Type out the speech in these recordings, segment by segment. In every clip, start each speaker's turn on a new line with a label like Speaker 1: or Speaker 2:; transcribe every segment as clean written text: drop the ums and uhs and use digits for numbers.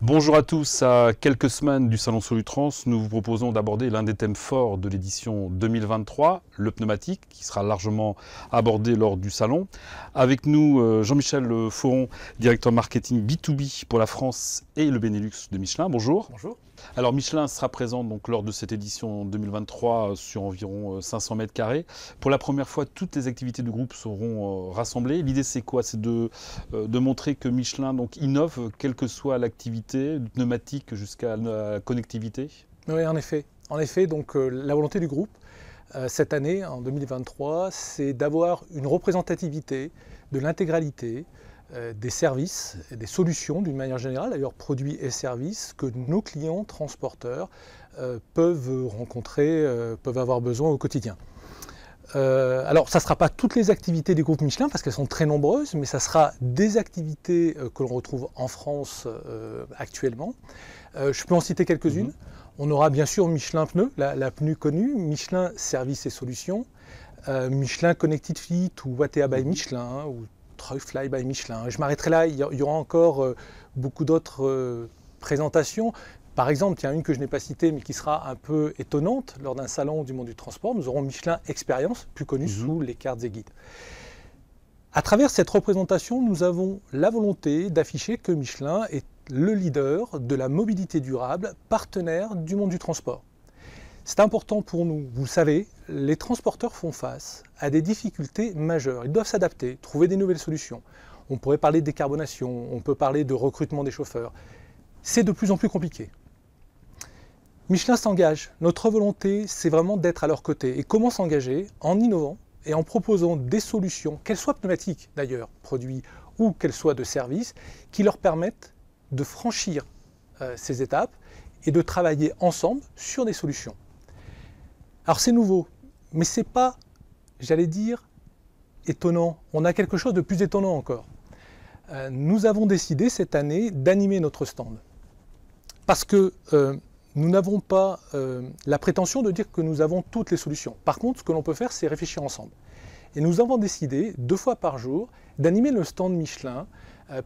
Speaker 1: Bonjour à tous, à quelques semaines du Salon Solutrans, nous vous proposons d'aborder l'un des thèmes forts de l'édition 2023, le pneumatique, qui sera largement abordé lors du salon. Avec nous, Jean-Michel Fauron, directeur marketing B2B pour la France et le Benelux de Michelin. Bonjour.
Speaker 2: Bonjour.
Speaker 1: Alors Michelin sera présent donc, lors de cette édition 2023 sur environ 500 mètres carrés. Pour la première fois, toutes les activités du groupe seront rassemblées. L'idée c'est quoi? C'est de montrer que Michelin donc, innove, quelle que soit l'activité, du pneumatique jusqu'à la connectivité.
Speaker 2: Oui, en effet. En effet, donc, la volonté du groupe, cette année, en 2023, c'est d'avoir une représentativité de l'intégralité des services et des solutions d'une manière générale, d'ailleurs produits et services que nos clients transporteurs peuvent rencontrer, peuvent avoir besoin au quotidien. Alors, ça ne sera pas toutes les activités du groupe Michelin parce qu'elles sont très nombreuses, mais ça sera des activités que l'on retrouve en France actuellement. Je peux en citer quelques-unes. On aura bien sûr Michelin Pneus, la plus connue, Michelin Services et Solutions, Michelin Connected Fleet ou Watèa by Michelin, ou Trustfly by Michelin. Je m'arrêterai là, il y aura encore beaucoup d'autres présentations. Par exemple, il y a une que je n'ai pas citée, mais qui sera un peu étonnante lors d'un salon du monde du transport. Nous aurons Michelin Expérience, plus connu sous les cartes et guides. À travers cette représentation, nous avons la volonté d'afficher que Michelin est le leader de la mobilité durable, partenaire du monde du transport. C'est important pour nous. Vous le savez, les transporteurs font face à des difficultés majeures. Ils doivent s'adapter, trouver des nouvelles solutions. On pourrait parler de décarbonation, on peut parler de recrutement des chauffeurs. C'est de plus en plus compliqué. Michelin s'engage. Notre volonté, c'est vraiment d'être à leur côté. Et comment s'engager? En innovant et en proposant des solutions, qu'elles soient pneumatiques d'ailleurs, produits, ou qu'elles soient de services, qui leur permettent de franchir ces étapes et de travailler ensemble sur des solutions. Alors c'est nouveau, mais ce n'est pas, j'allais dire, étonnant. On a quelque chose de plus étonnant encore. Nous avons décidé cette année d'animer notre stand. Parce que nous n'avons pas la prétention de dire que nous avons toutes les solutions. Par contre, ce que l'on peut faire, c'est réfléchir ensemble. Et nous avons décidé, 2 fois par jour, d'animer le stand Michelin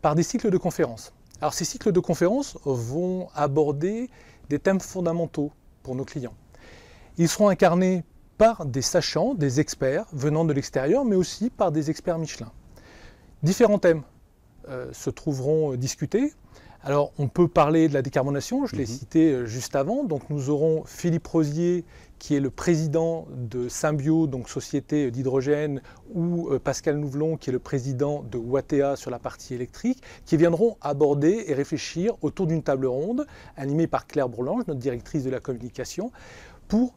Speaker 2: par des cycles de conférences. Alors ces cycles de conférences vont aborder des thèmes fondamentaux pour nos clients. Ils seront incarnés par des sachants, des experts venant de l'extérieur, mais aussi par des experts Michelin. Différents thèmes se trouveront discutés. Alors, on peut parler de la décarbonation, je l'ai cité juste avant. Donc, nous aurons Philippe Rosier, qui est le président de Symbio, donc société d'hydrogène, ou Pascal Nouvelon, qui est le président de Watèa sur la partie électrique, qui viendront aborder et réfléchir autour d'une table ronde, animée par Claire Bourlange, notre directrice de la communication, pour,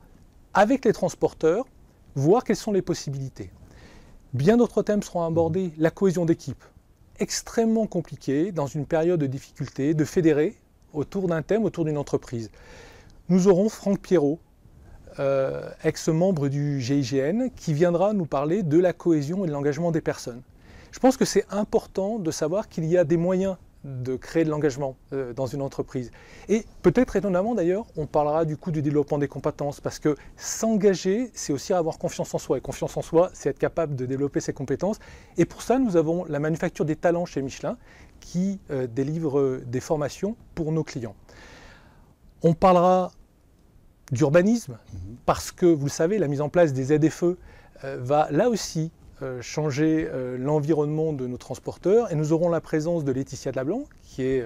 Speaker 2: avec les transporteurs, voir quelles sont les possibilités. Bien d'autres thèmes seront abordés, la cohésion d'équipe. Extrêmement compliqué dans une période de difficulté de fédérer autour d'un thème, autour d'une entreprise. Nous aurons Franck Pierrot, ex-membre du GIGN, qui viendra nous parler de la cohésion et de l'engagement des personnes. Je pense que c'est important de savoir qu'il y a des moyens de créer de l'engagement dans une entreprise. Et peut-être étonnamment d'ailleurs, on parlera du coup du développement des compétences, parce que s'engager, c'est aussi avoir confiance en soi. Et confiance en soi, c'est être capable de développer ses compétences. Et pour ça, nous avons la manufacture des talents chez Michelin, qui délivre des formations pour nos clients. On parlera d'urbanisme, parce que, vous le savez, la mise en place des ZFE va là aussi changer l'environnement de nos transporteurs, et nous aurons la présence de Laetitia Delablanc, qui est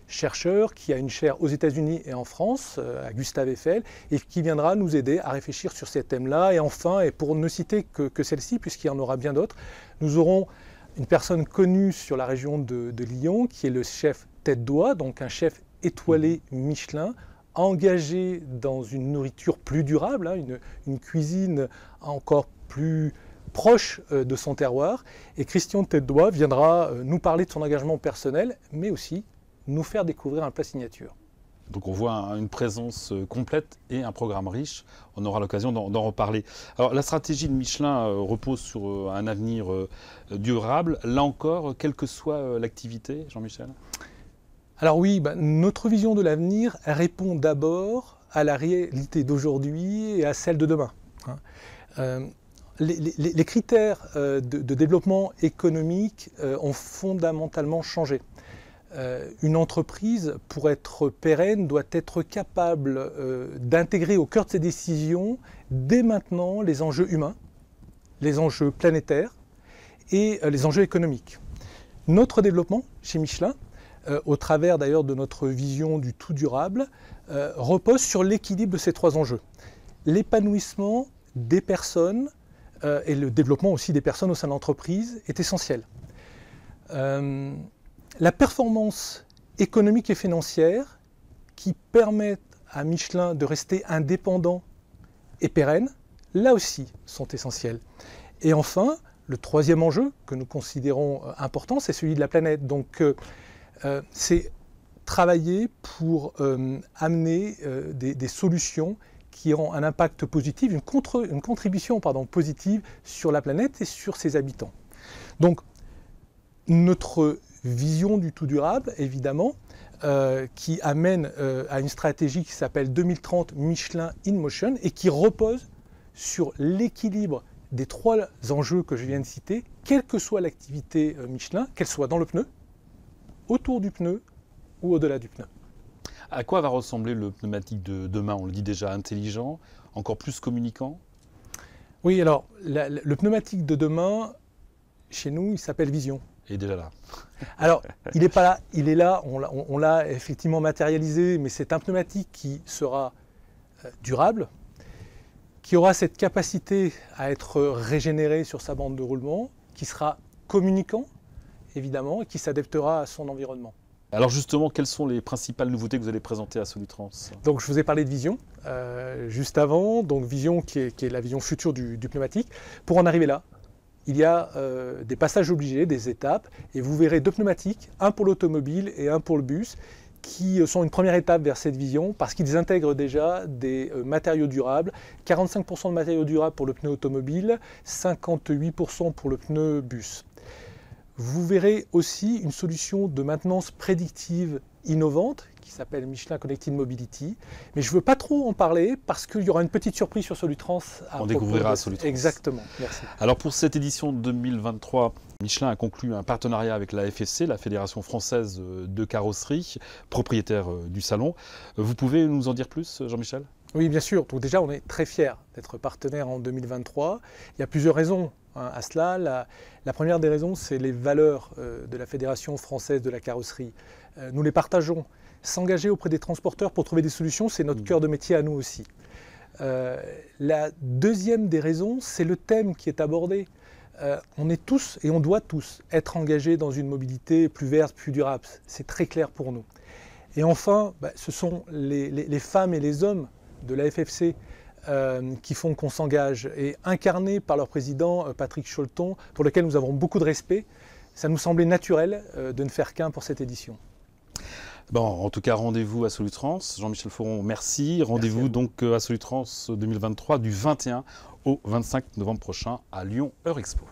Speaker 2: chercheur, qui a une chaire aux États-Unis et en France, à Gustave Eiffel, et qui viendra nous aider à réfléchir sur ces thèmes-là. Et enfin, et pour ne citer que celle-ci, puisqu'il y en aura bien d'autres, nous aurons une personne connue sur la région de Lyon, qui est le chef Tête d'Oie, donc un chef étoilé Michelin, engagé dans une nourriture plus durable, une cuisine encore plus proche de son terroir. Et Christian Tête d'Oie viendra nous parler de son engagement personnel, mais aussi nous faire découvrir un plat signature.
Speaker 1: Donc on voit une présence complète et un programme riche. On aura l'occasion d'en reparler. Alors la stratégie de Michelin repose sur un avenir durable. Là encore, quelle que soit l'activité, Jean-Michel?
Speaker 2: Alors oui, notre vision de l'avenir répond d'abord à la réalité d'aujourd'hui et à celle de demain. Les critères de développement économique ont fondamentalement changé. une entreprise, pour être pérenne, doit être capable d'intégrer au cœur de ses décisions, dès maintenant, les enjeux humains, les enjeux planétaires et les enjeux économiques. Notre développement chez Michelin, au travers d'ailleurs de notre vision du tout durable, repose sur l'équilibre de ces trois enjeux. L'épanouissement des personnes et le développement aussi des personnes au sein de l'entreprise est essentiel. La performance économique et financière qui permettent à Michelin de rester indépendant et pérenne, là aussi, sont essentielles. Et enfin, le troisième enjeu que nous considérons important, c'est celui de la planète. Donc, c'est travailler pour amener des solutions qui auront un impact positif, une contribution positive sur la planète et sur ses habitants. Donc, notre vision du tout durable, évidemment, qui amène à une stratégie qui s'appelle 2030 Michelin in Motion et qui repose sur l'équilibre des trois enjeux que je viens de citer, quelle que soit l'activité Michelin, qu'elle soit dans le pneu, autour du pneu ou au-delà du pneu.
Speaker 1: À quoi va ressembler le pneumatique de demain? On le dit déjà, intelligent, encore plus communicant? Oui, alors, le pneumatique de demain, chez nous, il s'appelle Vision. Il est déjà là.
Speaker 2: Alors, il n'est pas là, il est là, on l'a effectivement matérialisé, mais c'est un pneumatique qui sera durable, qui aura cette capacité à être régénéré sur sa bande de roulement, qui sera communicant, évidemment, et qui s'adaptera à son environnement. Alors justement, quelles sont les principales nouveautés que vous allez présenter à Solutrans? Donc je vous ai parlé de Vision juste avant, donc Vision qui est la vision future du pneumatique. Pour en arriver là, il y a des passages obligés, des étapes, et vous verrez deux pneumatiques, un pour l'automobile et un pour le bus, qui sont une première étape vers cette vision, parce qu'ils intègrent déjà des matériaux durables, 45% de matériaux durables pour le pneu automobile, 58% pour le pneu bus. Vous verrez aussi une solution de maintenance prédictive innovante qui s'appelle Michelin Connected Mobility. Mais je ne veux pas trop en parler parce qu'il y aura une petite surprise sur Solutrans. On découvrira à Solutrans. Exactement, merci. Alors pour cette édition 2023, Michelin a conclu un partenariat avec la FFC, la Fédération Française de Carrosserie, propriétaire du salon. Vous pouvez nous en dire plus, Jean-Michel ? Oui, bien sûr. Donc déjà, on est très fiers d'être partenaire en 2023. Il y a plusieurs raisons à cela. La première des raisons, c'est les valeurs de la Fédération Française de la Carrosserie. Nous les partageons. S'engager auprès des transporteurs pour trouver des solutions, c'est notre cœur de métier à nous aussi. La deuxième des raisons, c'est le thème qui est abordé. On est tous et on doit tous être engagés dans une mobilité plus verte, plus durable. C'est très clair pour nous. Et enfin, ce sont les femmes et les hommes de la FFC qui font qu'on s'engage, et incarnés par leur président Patrick Cholton, pour lequel nous avons beaucoup de respect. Ça nous semblait naturel de ne faire qu'un pour cette édition. Bon, en tout cas, rendez-vous à Solutrans. Jean-Michel Foron, merci. Rendez-vous donc à Solutrans 2023 du 21 au 25 novembre prochain à Lyon Eurexpo.